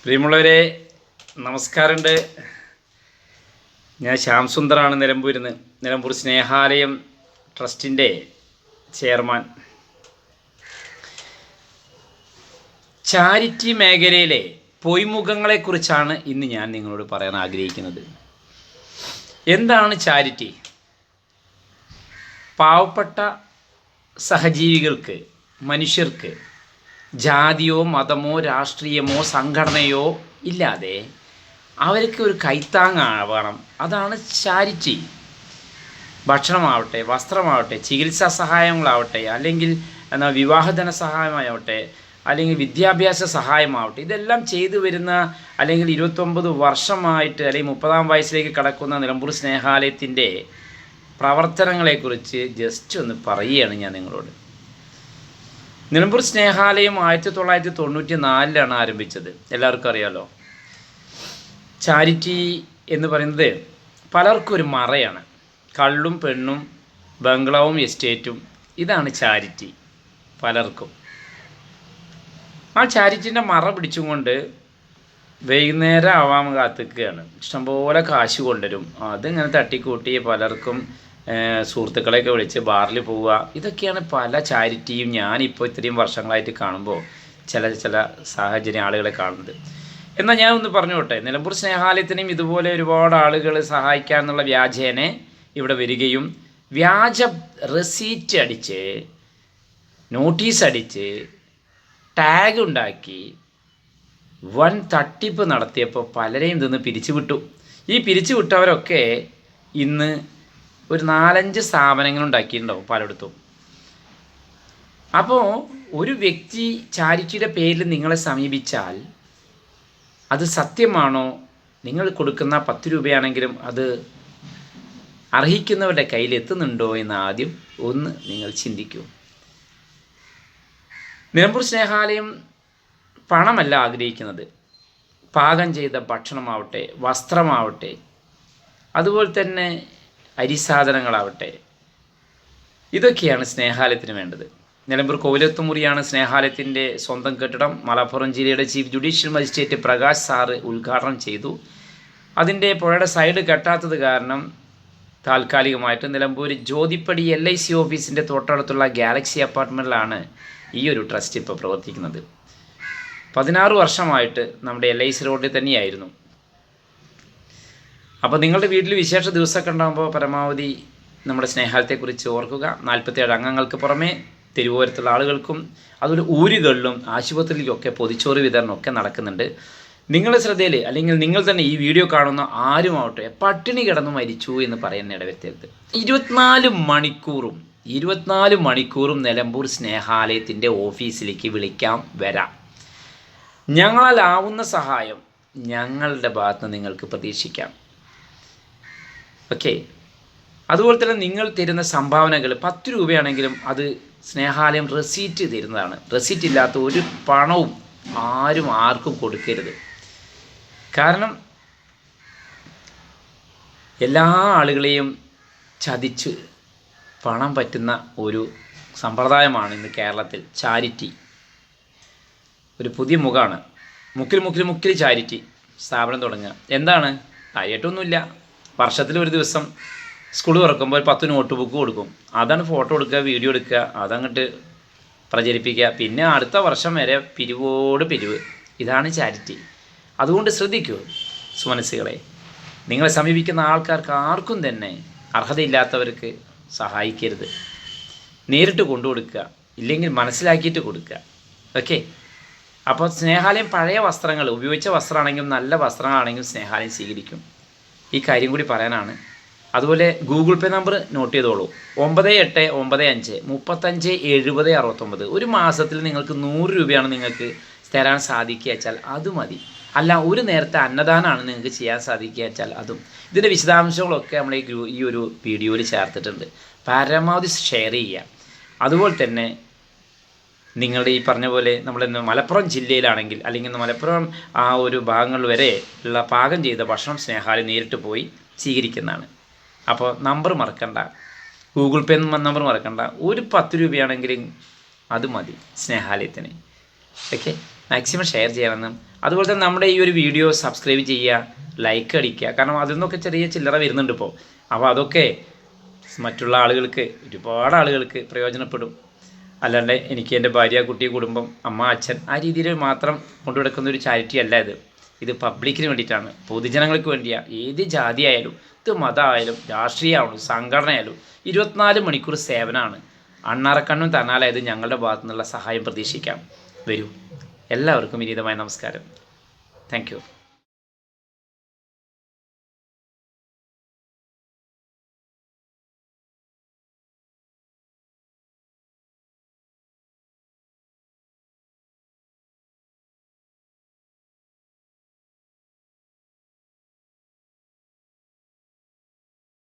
പ്രിയമുള്ളവരെ, നമസ്കാരമുണ്ട്. ഞാൻ ശ്യാം സുന്ദറാണ്, നിലമ്പൂർ സ്നേഹാലയം ട്രസ്റ്റിൻ്റെ ചെയർമാൻ. ചാരിറ്റി മേഖലയിലെ പൊയ്മുഖങ്ങളെക്കുറിച്ചാണ് ഇന്ന് ഞാൻ നിങ്ങളോട് പറയാൻ ആഗ്രഹിക്കുന്നത്. എന്താണ് ചാരിറ്റി? പാവപ്പെട്ട സഹജീവികൾക്ക്, മനുഷ്യർക്ക് ജാതിയോ മതമോ രാഷ്ട്രീയമോ സംഘടനയോ ഇല്ലാതെ അവർക്ക് ഒരു കൈത്താങ്ങാവണം. അതാണ് ചാരിറ്റി. ഭക്ഷണമാവട്ടെ, വസ്ത്രമാവട്ടെ, ചികിത്സാ സഹായങ്ങളാവട്ടെ, അല്ലെങ്കിൽ വിവാഹധന സഹായമാവട്ടെ, അല്ലെങ്കിൽ വിദ്യാഭ്യാസ സഹായമാവട്ടെ, ഇതെല്ലാം ചെയ്തു വരുന്ന, അല്ലെങ്കിൽ 29 വർഷമായിട്ട് അല്ലെങ്കിൽ 30-ാം വയസ്സിലേക്ക് കടക്കുന്ന നിലമ്പൂർ സ്നേഹാലയത്തിൻ്റെ പ്രവർത്തനങ്ങളെക്കുറിച്ച് ജസ്റ്റ് ഒന്ന് പറയുകയാണ് ഞാൻ നിങ്ങളോട്. നിലമ്പൂർ സ്നേഹാലയം 1994 ആരംഭിച്ചത്. എല്ലാവർക്കും അറിയാമല്ലോ. ചാരിറ്റി എന്ന് പറയുന്നത് പലർക്കും ഒരു മറയാണ്. കള്ളും പെണ്ണും ബംഗ്ലാവും എസ്റ്റേറ്റും, ഇതാണ് ചാരിറ്റി പലർക്കും. ആ ചാരിറ്റിൻ്റെ മറ പിടിച്ചും കൊണ്ട് വൈകുന്നേരം ആവാൻ കാത്തിക്കുകയാണ്. ഇഷ്ടംപോലെ കാശ് കൊണ്ടുവരും. അതിങ്ങനെ തട്ടിക്കൂട്ടി പലർക്കും സുഹൃത്തുക്കളെയൊക്കെ വിളിച്ച് ബാറിൽ പോവുക. ഇതൊക്കെയാണ് പല ചാരിറ്റിയും ഞാനിപ്പോൾ ഇത്രയും വർഷങ്ങളായിട്ട് കാണുമ്പോൾ ചില സാഹചര്യം ആളുകളെ കാണുന്നത്. എന്നാൽ ഞാൻ ഒന്ന് പറഞ്ഞോട്ടെ, നിലമ്പൂർ സ്നേഹാലയത്തിനെയും ഇതുപോലെ ഒരുപാട് ആളുകൾ സഹായിക്കാമെന്നുള്ള വ്യാജേനെ ഇവിടെ വരികയും വ്യാജ റെസീറ്റ് അടിച്ച്, നോട്ടീസ് അടിച്ച്, ടാഗ് ഉണ്ടാക്കി വൻ തട്ടിപ്പ് നടത്തിയപ്പോൾ പലരെയും ഇതൊന്ന് പിരിച്ചുവിട്ടു. ഈ പിരിച്ചുവിട്ടവരൊക്കെ ഇന്ന് ഒരു 4-5 സ്ഥാപനങ്ങൾ ഉണ്ടാക്കിയിട്ടുണ്ടാവും പലയിടത്തും. അപ്പോൾ ഒരു വ്യക്തി ചാരിറ്റിയുടെ പേരിൽ നിങ്ങളെ സമീപിച്ചാൽ അത് സത്യമാണോ? നിങ്ങൾ കൊടുക്കുന്ന 10 രൂപയാണെങ്കിലും അത് അർഹിക്കുന്നവരുടെ കയ്യിൽ എത്തുന്നുണ്ടോ എന്ന് ആദ്യം ഒന്ന് നിങ്ങൾ ചിന്തിക്കൂ. നിലമ്പൂർ സ്നേഹാലയം പണമല്ല ആഗ്രഹിക്കുന്നത്. പാകം ചെയ്ത ഭക്ഷണമാവട്ടെ, വസ്ത്രമാവട്ടെ, അതുപോലെ തന്നെ അരിസാധനങ്ങളാവട്ടെ, ഇതൊക്കെയാണ് സ്നേഹാലയത്തിന് വേണ്ടത്. നിലമ്പൂർ കോവിലത്തുമുറിയാണ് സ്നേഹാലയത്തിൻ്റെ സ്വന്തം കെട്ടിടം. മലപ്പുറം ജില്ലയുടെ chief judicial magistrate Prakash sir ഉദ്ഘാടനം ചെയ്തു. അതിൻ്റെ പുഴയുടെ സൈഡ് കെട്ടാത്തത് കാരണം താൽക്കാലികമായിട്ട് നിലമ്പൂർ ജ്യോതിപ്പടി LIC ഓഫീസിൻ്റെ തൊട്ടടുത്തുള്ള ഗാലക്സി അപ്പാർട്ട്മെൻറ്റിലാണ് ഈ ഒരു ട്രസ്റ്റ് ഇപ്പോൾ പ്രവർത്തിക്കുന്നത്. 16 വർഷമായിട്ട് നമ്മുടെ LIC റോഡിൽ തന്നെയായിരുന്നു. അപ്പോൾ നിങ്ങളുടെ വീട്ടിൽ വിശേഷ ദിവസമൊക്കെ ഉണ്ടാകുമ്പോൾ പരമാവധി നമ്മുടെ സ്നേഹാലയത്തെക്കുറിച്ച് ഓർക്കുക. 47 അംഗങ്ങൾക്ക് പുറമെ തെരുവോരത്തുള്ള ആളുകൾക്കും അതുപോലെ ഊരുകളിലും ആശുപത്രിയിലൊക്കെ പൊതിച്ചോറ് വിതരണമൊക്കെ നടക്കുന്നുണ്ട്. നിങ്ങളുടെ ശ്രദ്ധയിൽ, അല്ലെങ്കിൽ നിങ്ങൾ തന്നെ ഈ വീഡിയോ കാണുന്ന ആരുമാവട്ടെ പട്ടിണി കിടന്നു മരിച്ചു എന്ന് പറയുന്ന ഇടവരുത്തരുത്. 24 മണിക്കൂറും നിലമ്പൂർ സ്നേഹാലയത്തിൻ്റെ ഓഫീസിലേക്ക് വിളിക്കാം, വരാം. ഞങ്ങളാലാവുന്ന സഹായം ഞങ്ങളുടെ ഭാഗത്ത് നിന്ന് നിങ്ങൾക്ക് പ്രതീക്ഷിക്കാം. ഓക്കെ. അതുപോലെ തന്നെ നിങ്ങൾ തരുന്ന സംഭാവനകൾ 10 രൂപയാണെങ്കിലും അത് സ്നേഹാലയം റെസീറ്റ് തരുന്നതാണ്. റെസീറ്റ് ഇല്ലാത്ത ഒരു പണവും ആർക്കും കൊടുക്കരുത്. കാരണം എല്ലാ ആളുകളെയും ചതിച്ച് പണം പറ്റുന്ന ഒരു സമ്പ്രദായമാണ് ഇന്ന് കേരളത്തിൽ ചാരിറ്റി. ഒരു പുതിയ മുഖമാണ്. മുക്കിൽ ചാരിറ്റി സ്ഥാപനം തുടങ്ങുക. എന്താണ്? കാര്യമായിട്ടൊന്നുമില്ല. വർഷത്തിൽ ഒരു ദിവസം സ്കൂൾ തുറക്കുമ്പോൾ 10 നോട്ട് ബുക്ക് കൊടുക്കും. അതാണ് ഫോട്ടോ എടുക്കുക, വീഡിയോ എടുക്കുക, അതങ്ങോട്ട് പ്രചരിപ്പിക്കുക. പിന്നെ അടുത്ത വർഷം വരെ പിരിവോട് പിരിവ്. ഇതാണ് ചാരിറ്റി. അതുകൊണ്ട് ശ്രദ്ധിക്കൂ സുമനസ്സുകളെ, നിങ്ങളെ സമീപിക്കുന്ന ആൾക്കാർക്ക് ആർക്കും തന്നെ അർഹതയില്ലാത്തവർക്ക് സഹായിക്കരുത്. നേരിട്ട് കൊണ്ടുകൊടുക്കുക, ഇല്ലെങ്കിൽ മനസ്സിലാക്കിയിട്ട് കൊടുക്കുക. ഓക്കെ. അപ്പോൾ സ്നേഹാലയം പഴയ വസ്ത്രങ്ങൾ, ഉപയോഗിച്ച വസ്ത്രമാണെങ്കിലും നല്ല വസ്ത്രങ്ങളാണെങ്കിലും സ്നേഹാലയം സ്വീകരിക്കും. ഈ കാര്യം കൂടി പറയാനാണ്. അതുപോലെ ഗൂഗിൾ പേ നമ്പർ നോട്ട് ചെയ്തോളൂ. 9895357069. ഒരു മാസത്തിൽ നിങ്ങൾക്ക് 100 രൂപയാണ് നിങ്ങൾക്ക് തരാൻ സാധിക്കുക വെച്ചാൽ അത് മതി. അല്ല, ഒരു നേരത്തെ അന്നദാനമാണ് നിങ്ങൾക്ക് ചെയ്യാൻ സാധിക്കുക വെച്ചാൽ അതും. ഇതിൻ്റെ വിശദാംശങ്ങളൊക്കെ നമ്മൾ ഈ ഒരു വീഡിയോയിൽ ചേർത്തിട്ടുണ്ട്. പരമാവധി ഷെയർ ചെയ്യുക. അതുപോലെ തന്നെ നിങ്ങളുടെ ഈ പറഞ്ഞ പോലെ നമ്മുടെ മലപ്പുറം ജില്ലയിലാണെങ്കിൽ, അല്ലെങ്കിൽ മലപ്പുറം ആ ഒരു ഭാഗങ്ങൾ വരെ ഉള്ള പാകം ചെയ്ത ഭക്ഷണം സ്നേഹാലയം നേരിട്ട് പോയി സ്വീകരിക്കുന്നതാണ്. അപ്പോൾ നമ്പർ മറക്കണ്ട, ഗൂഗിൾ പേ നമ്പർ മറക്കണ്ട. ഒരു 10 രൂപയാണെങ്കിലും അത് മതി സ്നേഹാലയത്തിന്. ഓക്കെ. മാക്സിമം ഷെയർ ചെയ്യണമെന്നും അതുപോലെ തന്നെ നമ്മുടെ ഈ ഒരു വീഡിയോ സബ്സ്ക്രൈബ് ചെയ്യുക, ലൈക്ക് അടിക്കുക. കാരണം അതിൽ നിന്നൊക്കെ ചെറിയ ചില്ലറ വരുന്നുണ്ട് ഇപ്പോൾ. അപ്പോൾ അതൊക്കെ മറ്റുള്ള ആളുകൾക്ക്, ഒരുപാട് ആളുകൾക്ക് പ്രയോജനപ്പെടും. അല്ലാണ്ട് എനിക്ക് എൻ്റെ ഭാര്യ, കുട്ടി, കുടുംബം, അമ്മ, അച്ഛൻ ആ രീതിയിൽ മാത്രം കൊണ്ടുനടക്കുന്ന ഒരു ചാരിറ്റി അല്ല ഇത്. ഇത് പബ്ലിക്കിന് വേണ്ടിയിട്ടാണ്, പൊതുജനങ്ങൾക്ക് വേണ്ടിയാണ്. ഏത് ജാതി ആയാലും, ഇത് മതമായാലും, രാഷ്ട്രീയമായാലും, സംഘടനയായാലും 24 മണിക്കൂർ സേവനമാണ്. അണ്ണാറക്കണ്ണും തന്നാലായത് ഞങ്ങളുടെ ഭാഗത്തു നിന്നുള്ള സഹായം പ്രതീക്ഷിക്കാം. വരൂ. എല്ലാവർക്കും വിനീതമായ നമസ്കാരം. Thank you.